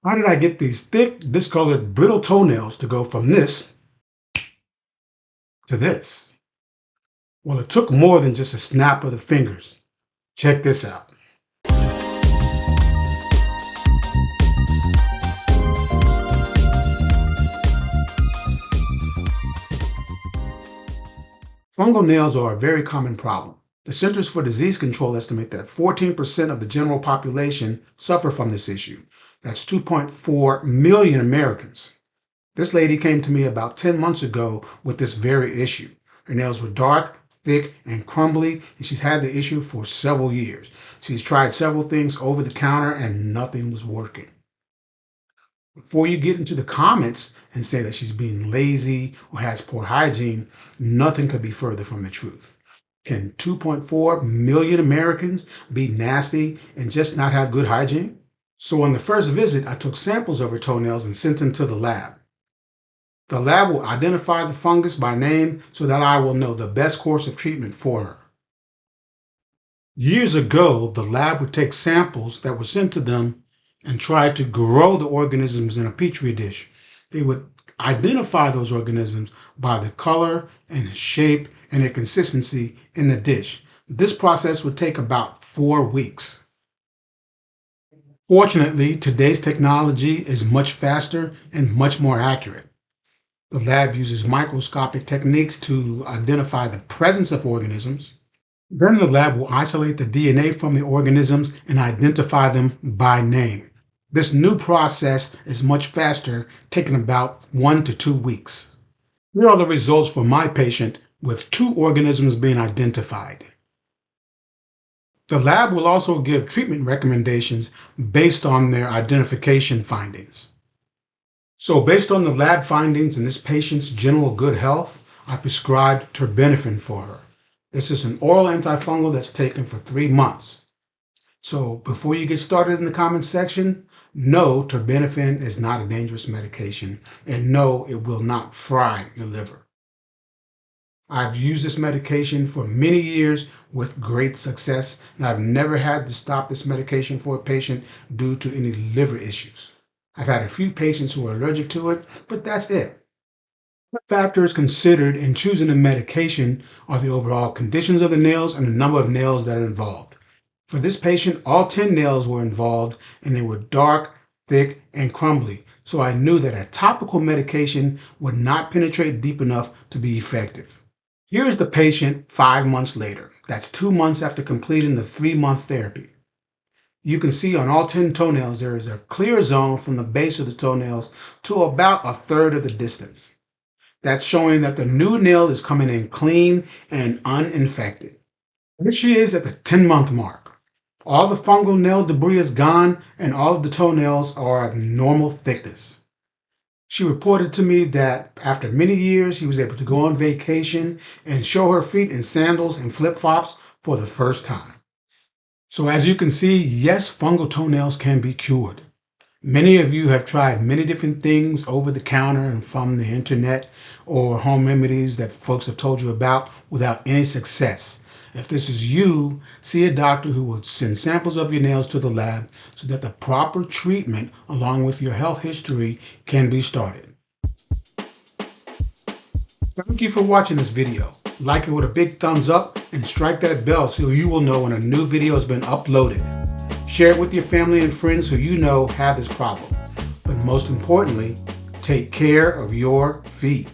How did I get these thick, discolored, brittle toenails to go from this to this? Well, it took more than just a snap of the fingers. Check this out. Fungal nails are a very common problem. The Centers for Disease Control estimate that 14% of the general population suffer from this issue. That's 2.4 million Americans. This lady came to me about 10 months ago with this very issue. Her nails were dark, thick, and crumbly, and she's had the issue for several years. She's tried several things over the counter and nothing was working. Before you get into the comments and say that she's being lazy or has poor hygiene, nothing could be further from the truth. Can 2.4 million Americans be nasty and just not have good hygiene? So on the first visit, I took samples of her toenails and sent them to the lab. The lab will identify the fungus by name so that I will know the best course of treatment for her. Years ago, the lab would take samples that were sent to them and try to grow the organisms in a petri dish. They would identify those organisms by the color and the shape and their consistency in the dish. This process would take about 4 weeks. Fortunately, today's technology is much faster and much more accurate. The lab uses microscopic techniques to identify the presence of organisms. Then the lab will isolate the DNA from the organisms and identify them by name. This new process is much faster, taking about 1 to 2 weeks. Here are the results for my patient with 2 organisms being identified. The lab will also give treatment recommendations based on their identification findings. So based on the lab findings and this patient's general good health, I prescribed terbinafine for her. This is an oral antifungal that's taken for 3 months. So before you get started in the comments section, no, terbinafine is not a dangerous medication, and no, it will not fry your liver. I've used this medication for many years with great success, and I've never had to stop this medication for a patient due to any liver issues. I've had a few patients who are allergic to it, but that's it. What factors considered in choosing a medication are the overall conditions of the nails and the number of nails that are involved. For this patient, all 10 nails were involved and they were dark, thick, and crumbly, so I knew that a topical medication would not penetrate deep enough to be effective. Here is the patient 5 months later. That's 2 months after completing the 3-month therapy. You can see on all 10 toenails there is a clear zone from the base of the toenails to about a third of the distance. That's showing that the new nail is coming in clean and uninfected. Here she is at the 10-month mark. All the fungal nail debris is gone and all of the toenails are of normal thickness. She reported to me that after many years, she was able to go on vacation and show her feet in sandals and flip-flops for the first time. So as you can see, yes, fungal toenails can be cured. Many of you have tried many different things over the counter and from the internet or home remedies that folks have told you about without any success. If this is you, see a doctor who will send samples of your nails to the lab so that the proper treatment along with your health history can be started. Thank you for watching this video. Like it with a big thumbs up and strike that bell so you will know when a new video has been uploaded. Share it with your family and friends who you know have this problem. But most importantly, take care of your feet.